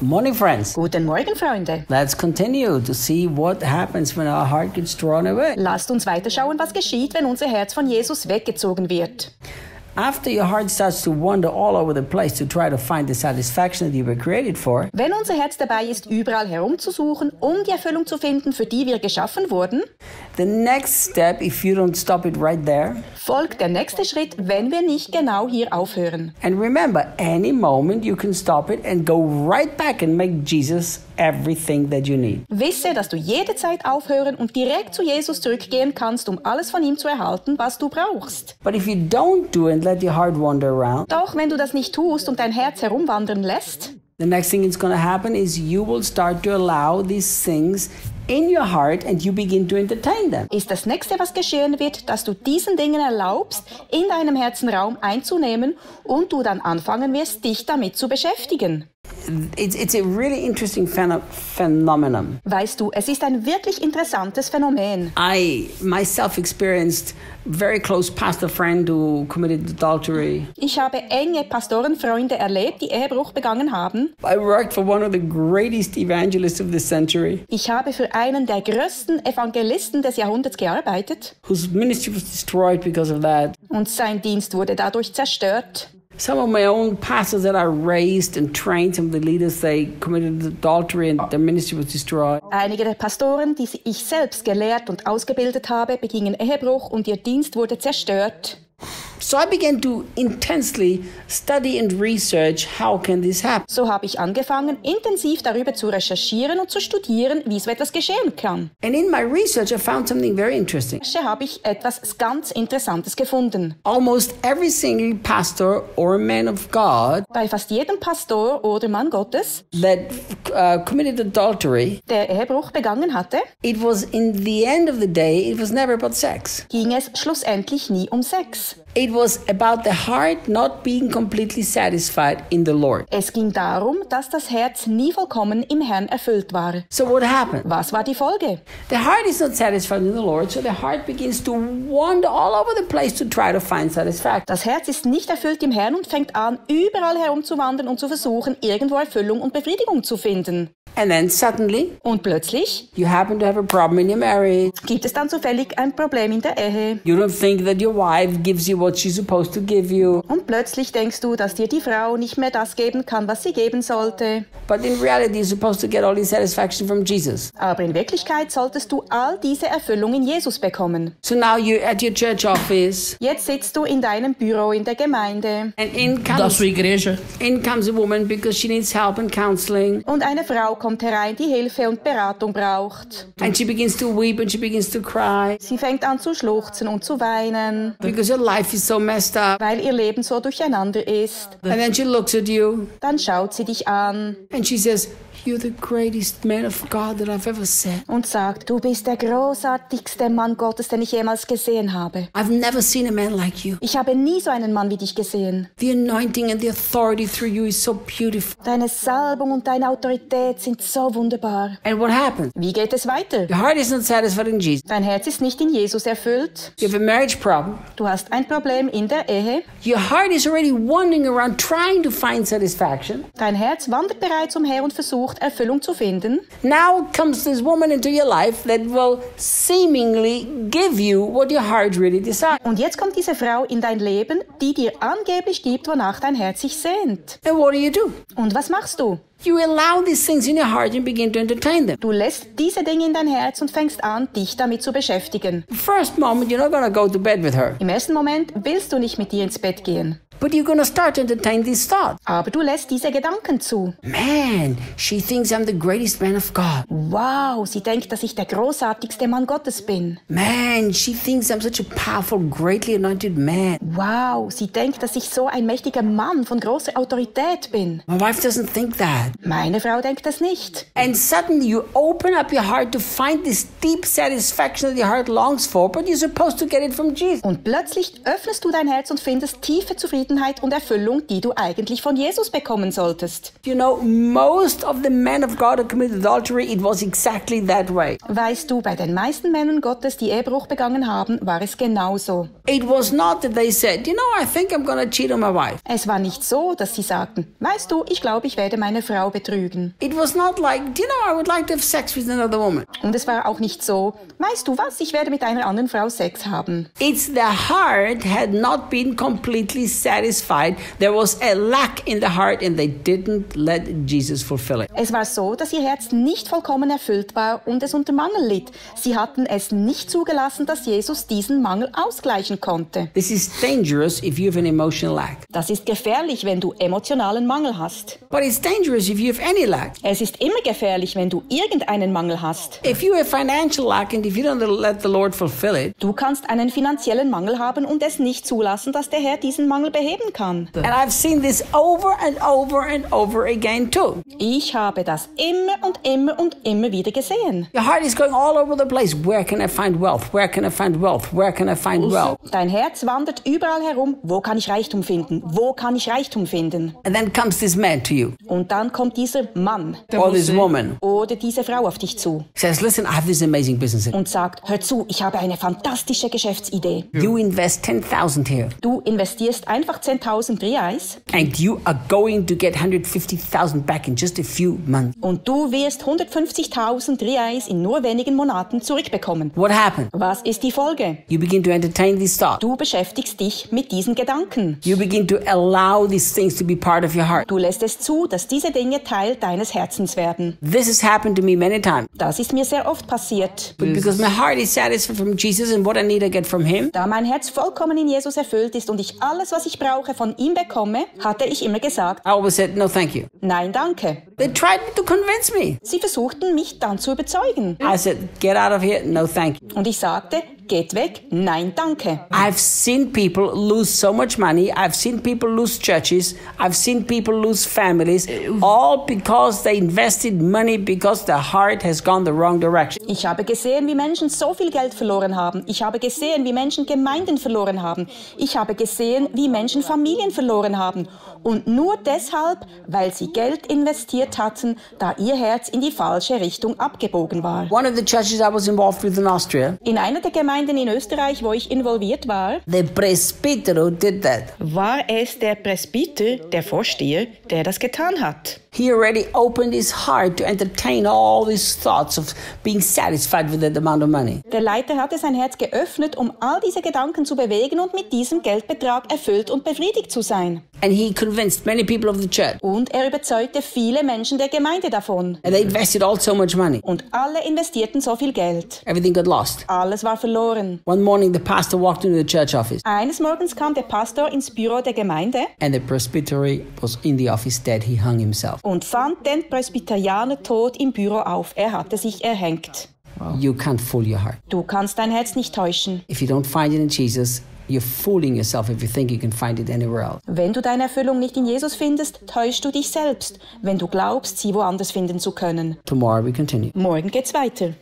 Morning, friends. Guten Morgen, Freunde. Let's continue to see what happens when our heart gets drawn away. Lasst uns weiterschauen, was geschieht, wenn unser Herz von Jesus weggezogen wird. After your heart starts to wander all over the place to try to find the satisfaction that you were created for, Wenn unser Herz dabei ist, überall herumzusuchen, um die Erfüllung zu finden, für die wir geschaffen wurden, the next step, if you don't stop it right there, folgt der nächste Schritt, wenn wir nicht genau hier aufhören. and remember, any moment you can stop it and go right back and make Jesus everything that you need. Wisse, dass du jede Zeit aufhören und direkt zu Jesus zurückgehen kannst, um alles von ihm zu erhalten, was du brauchst. But if you don't do it and let your heart wander around, Doch wenn du das nicht tust und dein Herz herumwandern lässt, the next thing that's going to happen is you will start to allow these things in your heart and you begin to entertain them. ist das nächste, was geschehen wird, dass du diesen Dingen erlaubst, in deinem Herzen Raum einzunehmen und du dann anfangen wirst, dich damit zu beschäftigen. It's a really interesting phenomenon. Weißt du, es ist ein wirklich interessantes Phänomen. I myself experienced very close pastor friend who committed adultery. Ich habe enge Pastorenfreunde erlebt, die Ehebruch begangen haben. I worked for one of the greatest evangelists of the century, Ich habe für einen der größten Evangelisten des Jahrhunderts gearbeitet whose ministry was destroyed because of that. und sein Dienst wurde dadurch zerstört. Some of my own pastors that I raised and trained, some of the leaders, they committed adultery and their ministry was destroyed. Einige der Pastoren, die ich selbst gelehrt und ausgebildet habe, begingen Ehebruch und ihr Dienst wurde zerstört. So I began to intensely study and research how can this happen. So habe ich angefangen, intensiv darüber zu recherchieren und zu studieren, wie so etwas geschehen kann. And in my research I found something very interesting. Da habe ich etwas ganz Interessantes gefunden. Almost every single pastor or man of God Bei fast jedem Pastor oder Mann Gottes, that committed adultery, der Ehebruch begangen hatte, it was in the end of the day, it was never about sex. ging es schlussendlich nie um Sex. It was about the heart not being completely satisfied in the Lord. Es ging darum, dass das Herz nie vollkommen im Herrn erfüllt war. So what happened? Was war die Folge? The heart is not satisfied in the Lord, so the heart begins to wander all over the place to try to find satisfaction. Das Herz ist nicht erfüllt im Herrn und fängt an, überall herumzuwandern und zu versuchen, irgendwo Erfüllung und Befriedigung zu finden. And then suddenly, Und plötzlich you happen to have a problem in your marriage. gibt es dann zufällig ein Problem in der Ehe. You don't think that your wife gives you what she's supposed to give you. Und plötzlich denkst du, dass dir die Frau nicht mehr das geben kann, was sie geben sollte. But in reality, you're supposed to get all the satisfaction from Jesus. Aber in Wirklichkeit solltest du all diese Erfüllung in Jesus bekommen. So now you're at your church office, Jetzt sitzt du in deinem Büro in der Gemeinde. and in Da comes, sua igreja. in comes a woman because she needs help and counseling. Und eine Frau kommt herein, die Hilfe und Beratung braucht. And she begins to weep and she begins to cry Sie fängt an zu schluchzen und zu weinen, because her life is so messed up. weil ihr Leben so durcheinander ist. And then she looks at you Dann schaut sie dich an and she says, "You're the greatest man of God that I've ever seen. und sagt, du bist der großartigste Mann Gottes, den ich jemals gesehen habe. I've never seen a man like you. Ich habe nie so einen Mann wie dich gesehen. The anointing and the authority through you is so beautiful." Deine Salbung und deine Autorität sind so wunderbar. And what happened? Wie geht es weiter? Your heart is not satisfied in Jesus. Dein Herz ist nicht in Jesus erfüllt. You have a marriage problem. Du hast ein Problem in der Ehe. Your heart is already wandering around trying to find satisfaction. Dein Herz wandert bereits umher und versucht, Erfüllung zu finden. Now comes this woman into your life that will seemingly give you what your heart really desires. Und jetzt kommt diese Frau in dein Leben, die dir angeblich gibt, wonach dein Herz sich sehnt. And what do? Und was machst du? You allow these things in your heart and begin to entertain them. Du lässt diese Dinge in dein Herz und fängst an, dich damit zu beschäftigen. First moment, you're not going to go to bed with her, Im ersten Moment willst du nicht mit ihr ins Bett gehen. but you're going to start to entertain these thoughts. Aber du lässt diese Gedanken zu. Man, she thinks I'm the greatest man of God. Wow, sie denkt, dass ich der großartigste Mann Gottes bin. Man, she thinks I'm such a powerful, greatly anointed man. Wow, sie denkt, dass ich so ein mächtiger Mann von großer Autorität bin. My wife doesn't think that. Meine Frau denkt das nicht. And suddenly you open up your heart to find this deep satisfaction that your heart longs for, but you're supposed to get it from Jesus. Und plötzlich öffnest du dein Herz und findest tiefe Zufriedenheit und Erfüllung, die du eigentlich von Jesus bekommen solltest. You know, most of the men of God who committed adultery, it was exactly that way. Weißt du, bei den meisten Männern Gottes, die Ehebruch begangen haben, war es genauso. It was not that they said, you know, I think I'm going to cheat on my wife. Es war nicht so, dass sie sagten, weißt du, ich glaube, ich werde meine Frau Frau betrügen. It was not like, do you know, I would like to have sex with another woman. Und es war auch nicht so, weißt du was, ich werde mit einer anderen Frau Sex haben. It's the heart had not been completely satisfied. There was a lack in the heart and they didn't let Jesus fulfill it. Es war so, dass ihr Herz nicht vollkommen erfüllt war und es unter Mangel litt. Sie hatten es nicht zugelassen, dass Jesus diesen Mangel ausgleichen konnte. This is dangerous if you have an emotional lack. Das ist gefährlich, wenn du emotionalen Mangel hast. But it's dangerous if you have any lack. Es ist immer gefährlich, wenn du irgendeinen Mangel hast. If you have financial lack and if you don't let the Lord fulfill it. Du kannst einen finanziellen Mangel haben und es nicht zulassen, dass der Herr diesen Mangel beheben kann. And I've seen this over and over and over again too. Ich habe das immer und immer und immer wieder gesehen. Your heart is going all over the place. Where can I find wealth? Where can I find wealth? Where can I find wealth? Dein Herz wandert überall herum. Wo kann ich Reichtum finden? Wo kann ich Reichtum finden? And then comes this man to you. Und dann kommt dieser Mann Or this woman. oder diese Frau auf dich zu Says, listen, I have this amazing business. und sagt, hör zu, ich habe eine fantastische Geschäftsidee. You invest 10,000 here. Du investierst einfach 10.000 Reais And you are going to get 150,000 back in just a few months. und du wirst 150.000 Reais in nur wenigen Monaten zurückbekommen. What happened? Was ist die Folge? You begin to entertain these thoughts. Du beschäftigst dich mit diesen Gedanken. You begin to allow these things to be part of your heart. Du lässt es zu, dass diese Dinge Teil deines Herzens werden. This has happened to me many times. Das ist mir sehr oft passiert. But because my heart is satisfied from Jesus and what I need I get from Him, Da mein Herz vollkommen in Jesus erfüllt ist und ich alles, was ich brauche, von ihm bekomme, hatte ich immer gesagt, I always said, no, thank you. nein, danke. They tried to convince me. Sie versuchten, mich dann zu überzeugen. I said, get out of here, no, thank you. Und ich sagte, geht weg, nein, danke. I've seen people lose so much money. I've seen people lose churches. I've seen people lose families, all because they invested money because their heart has gone the wrong direction. Ich habe gesehen, wie Menschen so viel Geld verloren haben. Ich habe gesehen, wie Menschen Gemeinden verloren haben. Ich habe gesehen, wie Menschen Familien verloren haben. Und nur deshalb, weil sie Geld investiert hatten, da ihr Herz in die falsche Richtung abgebogen war. One of the churches I was involved with in Austria, In einer der Gemeinden in Österreich, wo ich involviert war, the presbytero did that. war es der Presbyter, der Vorsteher, der das getan hat. He already opened his heart to entertain all these thoughts of being satisfied with that amount of money. Der Leiter hatte sein Herz geöffnet, um all diese Gedanken zu bewegen und mit diesem Geldbetrag erfüllt und befriedigt zu sein. And he convinced many people of the church. Und er überzeugte viele Menschen der Gemeinde davon. And they invested all so much money. Und alle investierten so viel Geld. Everything got lost. Alles war verloren. One morning the pastor walked into the church office Eines Morgens kam der Pastor ins Büro der Gemeinde and the presbytery was in the office dead. He hung himself. und fand den Presbyterianer tot im Büro auf. Er hatte sich erhängt. You can't fool your heart. Du kannst dein Herz nicht täuschen. If you don't find it in Jesus, you're fooling yourself if you think you can find it anywhere else. Wenn du deine Erfüllung nicht in Jesus findest, täuschst du dich selbst, wenn du glaubst, sie woanders finden zu können. Tomorrow we continue. Morgen geht's weiter.